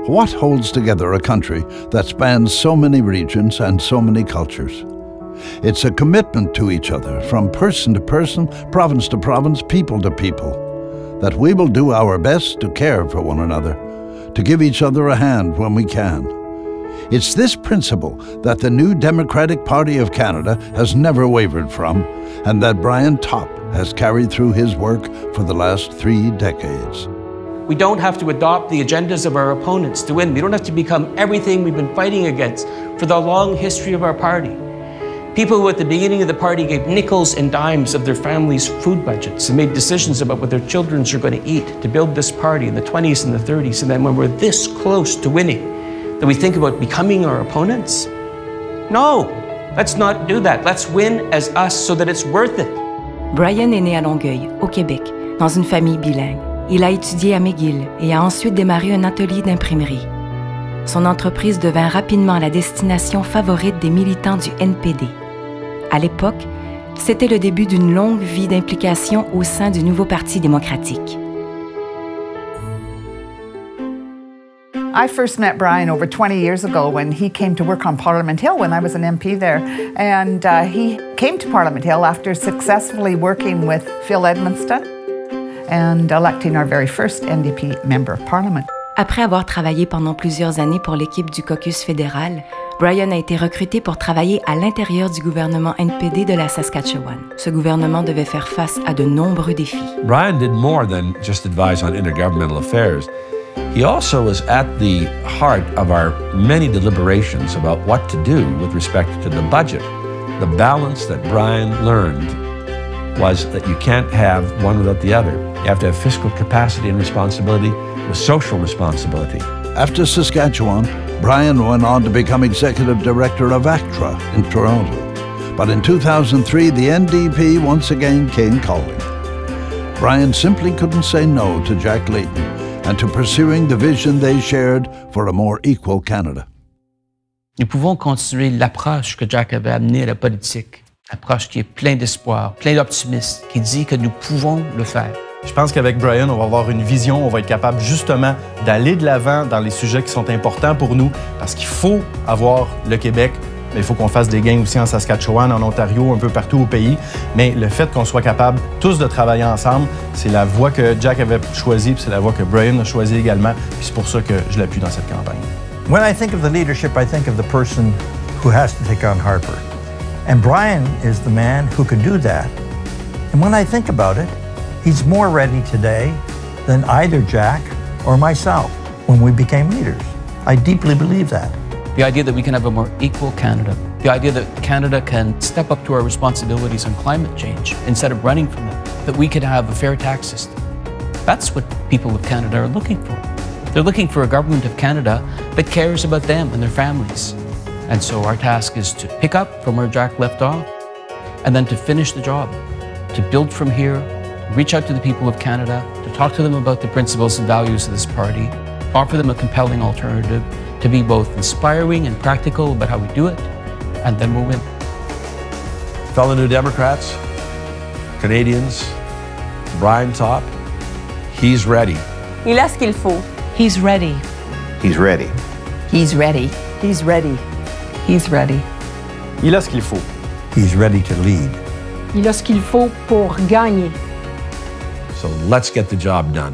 What holds together a country that spans so many regions and so many cultures? It's a commitment to each other, from person to person, province to province, people to people, that we will do our best to care for one another, to give each other a hand when we can. It's this principle that the new Democratic Party of Canada has never wavered from, and that Brian Topp has carried through his work for the last 3 decades. We don't have to adopt the agendas of our opponents to win. We don't have to become everything we've been fighting against for the long history of our party. People who at the beginning of the party gave nickels and dimes of their families' food budgets and made decisions about what their children are going to eat to build this party in the 20s and the 30s. And then when we're this close to winning, that we think about becoming our opponents? No, let's not do that. Let's win as us so that it's worth it. Brian est né à Longueuil, au Québec, dans une famille bilingue. Il a étudié à McGill et a ensuite démarré un atelier d'imprimerie. Son entreprise devint rapidement la destination favorite des militants du NPD. À l'époque, c'était le début d'une longue vie d'implication au sein du nouveau Parti démocratique. I first met Brian over 20 years ago when he came to work on Parliament Hill when I was an MP there. And he came to Parliament Hill after successfully working with Phil Edmundston and electing our very first NDP Member of Parliament. Après avoir travaillé pendant plusieurs années pour l'équipe du caucus fédéral, Brian a été recruté pour travailler à l'intérieur du gouvernement NPD de la Saskatchewan. Ce gouvernement devait faire face à de nombreux défis. Brian did more than just advise on intergovernmental affairs. He also was at the heart of our many deliberations about what to do with respect to the budget. The balance that Brian learned was that you can't have one without the other. You have to have fiscal capacity and responsibility with social responsibility. After Saskatchewan, Brian went on to become executive director of ACTRA in Toronto. But in 2003, the NDP once again came calling. Brian simply couldn't say no to Jack Layton and to pursuing the vision they shared for a more equal Canada. Nous pouvons continuer l'approche que Jack avait amenée à la politique. Approche qui est pleine d'espoir, pleine d'optimisme, qui dit que nous pouvons le faire. Je pense qu'avec Brian, on va avoir une vision, on va être capable justement d'aller de l'avant dans les sujets qui sont importants pour nous, parce qu'il faut avoir le Québec, mais il faut qu'on fasse des gains aussi en Saskatchewan, en Ontario, un peu partout au pays. Mais le fait qu'on soit capable tous de travailler ensemble, c'est la voie que Jack avait choisie, puis c'est la voie que Brian a choisie également, puis c'est pour ça que je l'appuie dans cette campagne. When I think of the leadership, I think of the person who has to take on Harper. And Brian is the man who could do that. And when I think about it, he's more ready today than either Jack or myself when we became leaders. I deeply believe that. The idea that we can have a more equal Canada. The idea that Canada can step up to our responsibilities on climate change instead of running from them. That we could have a fair tax system. That's what people of Canada are looking for. They're looking for a government of Canada that cares about them and their families. And so our task is to pick up from where Jack left off and then to finish the job, to build from here, reach out to the people of Canada, to talk to them about the principles and values of this party, offer them a compelling alternative, to be both inspiring and practical about how we do it, and then we'll win. Fellow New Democrats, Canadians, Brian Topp, he's ready. Il a ce qu'il faut. He's ready. He's ready. He's ready. He's ready. He's ready. Il a ce qu'il faut. He's ready to lead. Il a ce qu'il faut pour gagner. So let's get the job done.